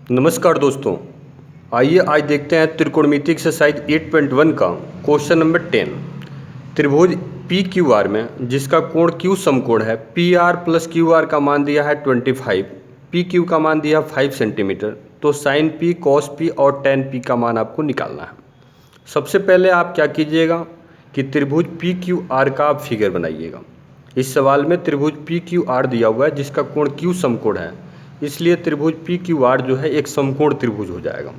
नमस्कार दोस्तों, आइए आज देखते हैं त्रिकोणमिति एक्सरसाइज 8.1 का क्वेश्चन नंबर 10। त्रिभुज पी क्यू आर में जिसका कोण क्यू समकोण है, P R plus Q are का मान दिया है 25, पी क्यू का मान दिया 5 सेंटीमीटर, तो साइन पी, कॉस पी और टेन पी का मान आपको निकालना है। सबसे पहले आप क्या कीजिएगा कि त्रिभुज पी क्यू आर का आप फिगर बनाइएगा। इस सवाल में त्रिभुज पी क्यू आर दिया हुआ है जिसका कोण क्यू समकोण है, इसलिए त्रिभुज पी क्यू आर जो है एक समकोण त्रिभुज हो जाएगा।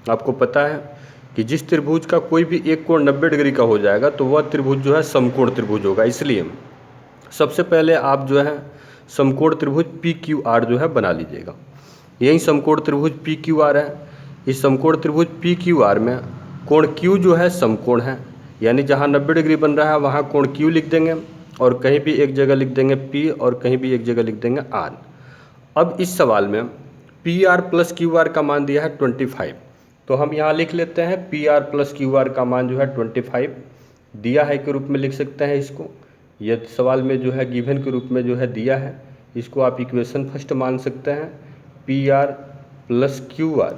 आपको पता है कि जिस त्रिभुज का कोई भी एक कोण 90 डिग्री का हो जाएगा तो वह त्रिभुज जो है समकोण त्रिभुज होगा। इसलिए सबसे पहले आप जो है समकोण त्रिभुज पी क्यू आर जो है बना लीजिएगा। यही समकोण त्रिभुज पी क्यू आर है। इस समकोण त्रिभुज पी क्यू आर में कोण क्यू जो है समकोण है, यानी जहाँ 90 डिग्री बन रहा है वहाँ कोण क्यू लिख देंगे और कहीं भी एक जगह लिख देंगे पी और कहीं भी एक जगह लिख देंगे आर। अब इस सवाल में P R plus Q are का मान दिया है 25, तो हम यहाँ लिख लेते हैं P R plus Q are का मान जो है 25 दिया है के रूप में लिख सकते हैं इसको। यह सवाल में जो है गिवन के रूप में जो है दिया है, इसको आप इक्वेशन फर्स्ट मान सकते हैं। P R plus Q R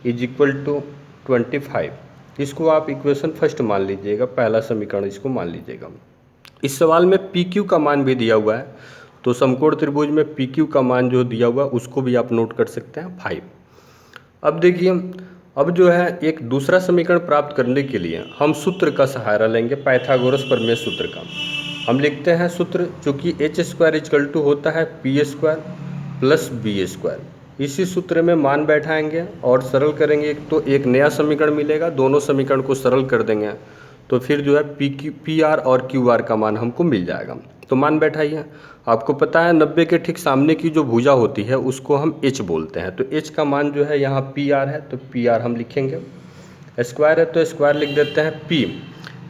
is equal to 25, इसको आप इक्वेशन फर्स्ट मान लीजिएगा, पहला समीकरण इसको मान लीजिएगा। इस सवाल में पी क्यू का मान भी दिया हुआ है, तो समकोण त्रिभुज में पी क्यू का मान जो दिया हुआ है उसको भी आप नोट कर सकते हैं 5। अब देखिए, अब जो है एक दूसरा समीकरण प्राप्त करने के लिए हम सूत्र का सहारा लेंगे, पाइथागोरस प्रमेय सूत्र का। हम लिखते हैं सूत्र, चूँकि एच स्क्वायर इक्वल टू होता है P square plus B square. इसी सूत्र में मान बैठाएंगे और सरल करेंगे तो एक नया समीकरण मिलेगा। दोनों समीकरण को सरल कर देंगे तो फिर जो है पी आर और क्यू आर का मान हमको मिल जाएगा। तो मान बैठाइए। आपको पता है 90 के ठीक सामने की जो भुजा होती है उसको हम एच बोलते हैं, तो एच का मान जो है यहाँ पी आर है, तो पी आर हम लिखेंगे। स्क्वायर है तो स्क्वायर लिख देते हैं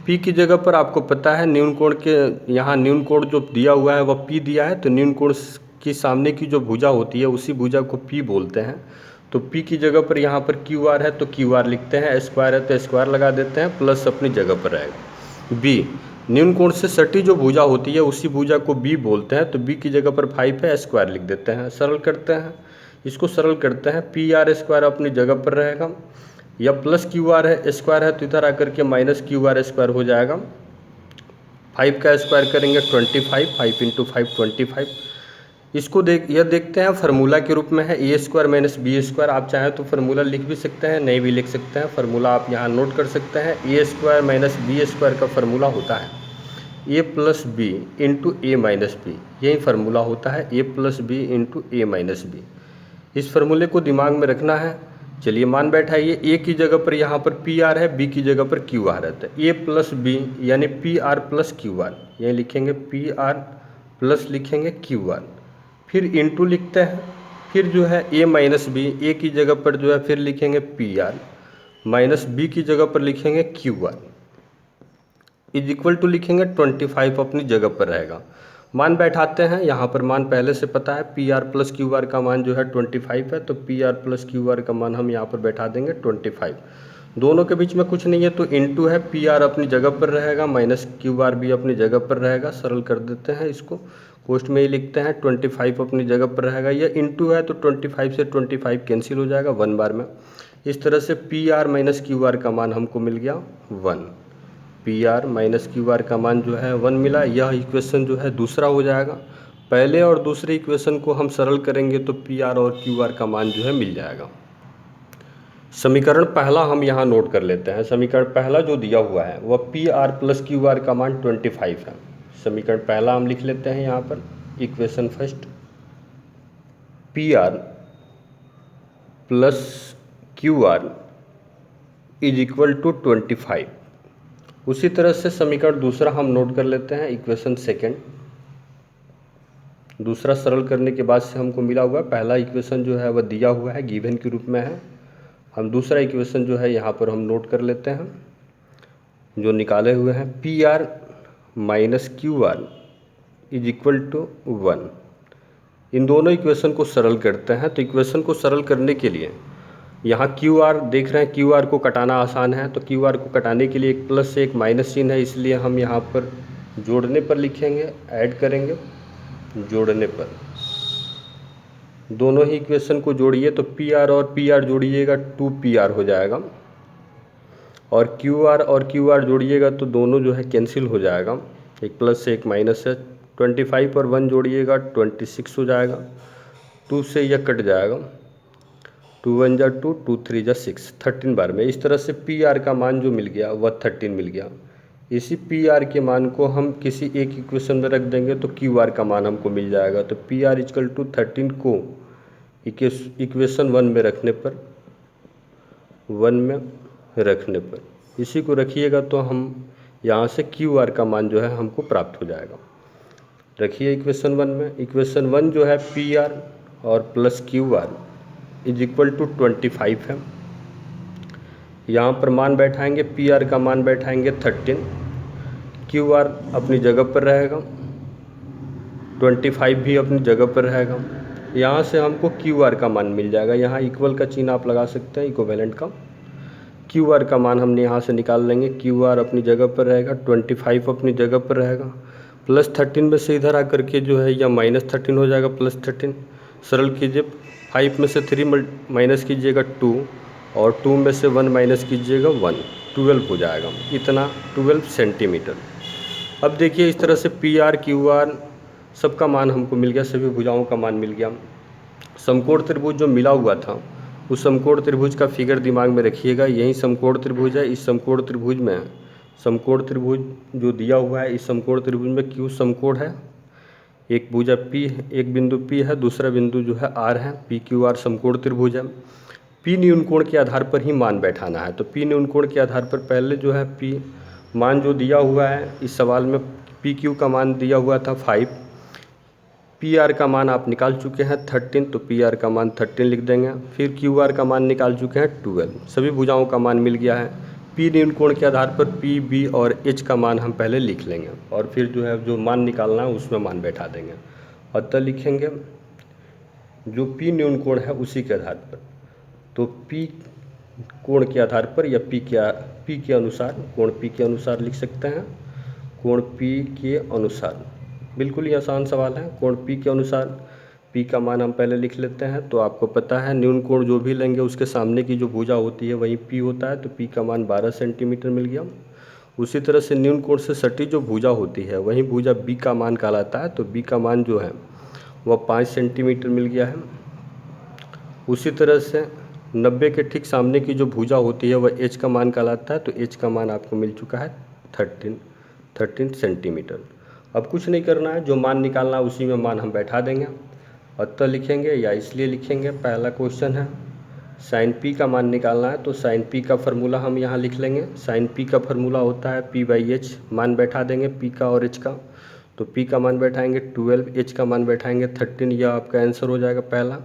पी की जगह पर आपको पता है न्यून कोण के, यहाँ न्यून कोण जो दिया हुआ है वह पी दिया है, तो न्यून कोण की सामने की जो भुजा होती है उसी भुजा को पी बोलते हैं। तो पी की जगह पर यहाँ पर क्यू आर है तो क्यू आर लिखते हैं, स्क्वायर है तो स्क्वायर लगा देते हैं, प्लस अपनी जगह पर रहेगा। बी न्यून कोण से सटी जो भुजा होती है उसी भुजा को बी बोलते हैं, तो बी की जगह पर 5 है, स्क्वायर लिख देते हैं। सरल करते हैं, इसको सरल करते हैं, पी आर स्क्वायर अपनी जगह पर रहेगा, या प्लस क्यू आर है, स्क्वायर है तो इधर आकर के माइनस क्यू आर स्क्वायर हो जाएगा। 5 का स्क्वायर करेंगे 25, 5 इंटू 5 25। इसको देखते हैं फार्मूला के रूप में है ए स्क्वायर माइनस बी स्क्वायर। आप चाहें तो फार्मूला लिख भी सकते हैं, नहीं भी लिख सकते हैं, फार्मूला आप यहाँ नोट कर सकते हैं। ए स्क्वायर माइनस बी स्क्वायर का फार्मूला होता है ए प्लस बी इंटू ए माइनस बी, यही फार्मूला होता है ए प्लस बी इंटू ए माइनस बी। इस फार्मूले को दिमाग में रखना है। चलिए मान बैठाइए, ए की जगह पर यहाँ पर पी आर है, बी की जगह पर क्यू आर है, तो ए प्लस बी यानी P R plus Q are, यही लिखेंगे पी आर प्लस लिखेंगे क्यू आर, फिर इंटू लिखते हैं, फिर जो है ए माइनस बी, ए की जगह पर जो है फिर लिखेंगे पी आर, माइनस बी की जगह पर लिखेंगे Q R, is equal to लिखेंगे 25 अपनी जगह पर रहेगा। मान बैठाते हैं, यहाँ पर मान पहले से पता है, P R plus Q are का मान जो है 25 है, तो P R plus Q are का मान हम यहाँ पर बैठा देंगे 25। दोनों के बीच में कुछ नहीं है तो इंटू है, पी आर अपनी जगह पर रहेगा, माइनस क्यू आर भी अपनी जगह पर रहेगा। सरल कर देते हैं इसको, पोस्ट में ही लिखते हैं 25 अपनी जगह पर रहेगा, यह इंटू है तो 25 से 25 कैंसिल हो जाएगा 1 बार में। इस तरह से P R minus Q are का मान हमको मिल गया 1। P R minus Q are का मान जो है 1 मिला। यह इक्वेशन जो है दूसरा हो जाएगा। पहले और दूसरे इक्वेशन को हम सरल करेंगे तो पी आर और क्यू आर का मान जो है मिल जाएगा। समीकरण पहला हम यहाँ नोट कर लेते हैं। समीकरण पहला जो दिया हुआ है वह P R plus Q are का मान 25 है। समीकरण पहला हम लिख लेते हैं यहाँ पर, equation first, P R plus Q R is equal to 25। उसी तरह से समीकरण दूसरा हम नोट कर लेते हैं, इक्वेशन सेकेंड। दूसरा सरल करने के बाद से हमको मिला हुआ है, पहला इक्वेशन जो है वह दिया हुआ है, गिवन के रूप में है। हम दूसरा इक्वेशन जो है यहाँ पर हम नोट कर लेते हैं, जो निकाले हुए हैं, P R minus Q R is equal to 1। इन दोनों इक्वेशन को सरल करते हैं, तो इक्वेशन को सरल करने के लिए यहाँ क्यू आर देख रहे हैं, क्यू आर को कटाना आसान है, तो क्यू आर को कटाने के लिए एक प्लस से एक माइनस चिन्ह है, इसलिए हम यहाँ पर जोड़ने पर लिखेंगे, ऐड करेंगे जोड़ने पर। दोनों ही इक्वेशन को जोड़िए तो पी आर और पी आर जोड़िएगा 2PR हो जाएगा, और क्यू आर जोड़िएगा तो दोनों जो है कैंसिल हो जाएगा, एक प्लस से एक माइनस है। 25 और 1 जोड़िएगा 26 हो जाएगा, 2 से यह कट जाएगा, 2 1 जा 2, 2 3 जा 6, 13 बार में। इस तरह से पी आर का मान जो मिल गया वह 13 मिल गया। इसी पी आर के मान को हम किसी एक इक्वेशन में रख देंगे तो क्यू आर का मान हमको मिल जाएगा। तो पी आर इक्वल टू 13 को इक्वेशन 1 में रखने पर इसी को रखिएगा तो हम यहाँ से क्यू आर का मान जो है हमको प्राप्त हो जाएगा। रखिए इक्वेशन 1 में, इक्वेशन 1 जो है पी आर और plus Q R is equal to 25 है। यहाँ पर मान बैठाएंगे, पी आर का मान बैठाएंगे 13, क्यू आर अपनी जगह पर रहेगा, 25 भी अपनी जगह पर रहेगा। यहाँ से हमको क्यू आर का मान मिल जाएगा। यहाँ इक्वल का चिन्ह आप लगा सकते हैं, इक्विवेलेंट का। क्यू आर का मान हमने यहाँ से निकाल लेंगे, क्यू आर अपनी जगह पर रहेगा, 25 अपनी जगह पर रहेगा, प्लस 13 में से इधर आकर के जो है या -13 हो जाएगा, प्लस 13 सरल कीजिए, 5 में से 3 माइनस कीजिएगा 2, और 2 में से 1 माइनस कीजिएगा 1, 12 हो जाएगा, इतना 12 सेंटीमीटर। अब देखिए इस तरह से पी आर क्यू आर सबका मान हमको मिल गया, सभी भुजाओं का मान मिल गया। समकोण त्रिभुज जो मिला हुआ था उस समकोण त्रिभुज का फिगर दिमाग में रखिएगा। यही समकोण त्रिभुज है। इस समकोण त्रिभुज में समकोण त्रिभुज जो दिया हुआ है, इस समकोण त्रिभुज में क्यू समकोण है, एक भुजा P, एक बिंदु P है, दूसरा बिंदु जो है R है। PQR समकोण त्रिभुज है। P न्यून कोण के आधार पर ही मान बैठाना है। तो P न्यून कोण के आधार पर पहले जो है P मान जो दिया हुआ है इस सवाल में, PQ का मान दिया हुआ था 5, PR का मान आप निकाल चुके हैं 13, तो PR का मान 13 लिख देंगे। फिर QR का मान निकाल चुके हैं 12, सभी भुजाओं का मान मिल गया है। P न्यून कोण के आधार पर P, B और H का मान हम पहले लिख लेंगे, और फिर जो है जो मान निकालना है उसमें मान बैठा देंगे। अतः लिखेंगे जो P न्यून कोण है उसी के आधार पर, तो P कोण के आधार पर या P के अनुसार, कोण P के अनुसार लिख सकते हैं, कोण P के अनुसार। बिल्कुल ही आसान सवाल है। कोण P के अनुसार P का मान हम पहले लिख लेते हैं। तो आपको पता है न्यून कोण जो भी लेंगे उसके सामने की जो भुजा होती है वही P होता है, तो P का मान 12 सेंटीमीटर मिल गया। उसी तरह से न्यून कोण से सटी जो भुजा होती है वही भुजा B का मान कहलाता है, तो B का मान जो है वह 5 सेंटीमीटर मिल गया है। उसी तरह से 90 के ठीक सामने की जो भुजा होती है वह H का मान कहलाता है, तो H का मान आपको मिल चुका है 13 सेंटीमीटर। अब कुछ नहीं करना है, जो मान निकालना है उसी में मान हम बैठा देंगे। अतः लिखेंगे या इसलिए लिखेंगे, पहला क्वेश्चन है साइन P का मान निकालना है, तो साइन P का फार्मूला हम यहाँ लिख लेंगे। साइन P का फार्मूला होता है P/H, मान बैठा देंगे P का और H का। तो P का मान बैठाएंगे 12, H का मान बैठाएंगे 13, यह आपका आंसर हो जाएगा पहला।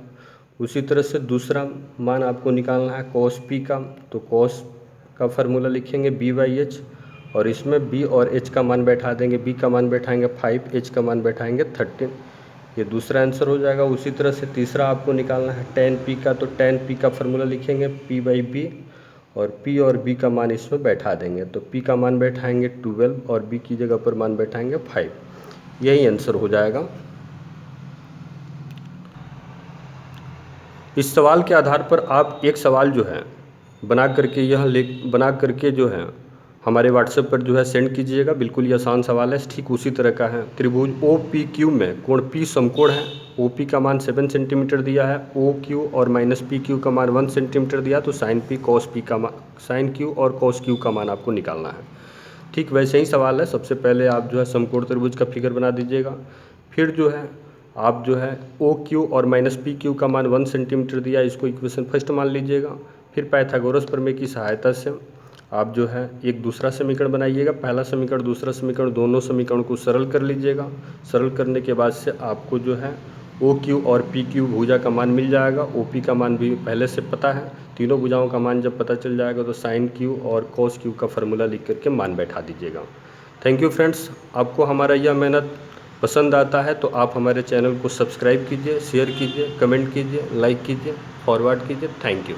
उसी तरह से दूसरा मान आपको निकालना है cos P का, तो cos का फार्मूला लिखेंगे B/H, और इसमें B और H का मान बैठा देंगे। B का मान बैठाएंगे 5, H का मान बैठाएंगे 13, ये दूसरा आंसर हो जाएगा। उसी तरह से तीसरा आपको निकालना है tan P का, तो tan P का फार्मूला लिखेंगे P/B, और P और B का मान इसमें बैठा देंगे। तो P का मान बैठाएंगे 12 और B की जगह पर मान बैठाएंगे 5, यही आंसर हो जाएगा। इस सवाल के आधार पर आप एक सवाल जो है बना करके जो है हमारे व्हाट्सएप पर जो है सेंड कीजिएगा। बिल्कुल ही आसान सवाल है, ठीक उसी तरह का है। त्रिभुज OPQ में कोण P समकोण है। OP का मान 7 सेंटीमीटर दिया है, OQ और -PQ का मान 1 सेंटीमीटर दिया, तो साइन Q और cos Q का मान आपको निकालना है। ठीक वैसे ही सवाल है। सबसे पहले आप जो है समकोण त्रिभुज का फिगर बना दीजिएगा, फिर जो है आप जो है OQ और -PQ का मान 1 सेंटीमीटर दिया, इसको इक्वेशन फर्स्ट मान लीजिएगा। फिर पाइथागोरस प्रमेय की सहायता से आप जो है एक दूसरा समीकरण बनाइएगा। पहला समीकरण, दूसरा समीकरण, दोनों समीकरण को सरल कर लीजिएगा। सरल करने के बाद से आपको जो है OQ और PQ भुजा का मान मिल जाएगा। OP का मान भी पहले से पता है। तीनों भुजाओं का मान जब पता चल जाएगा तो साइन Q और cos Q का फार्मूला लिख करके मान बैठा दीजिएगा। Thank you friends. आपको हमारा यह मेहनत पसंद आता है तो आप हमारे चैनल को सब्सक्राइब कीजिए, शेयर कीजिए, कमेंट कीजिए, लाइक कीजिए, फॉरवर्ड कीजिए। Thank you.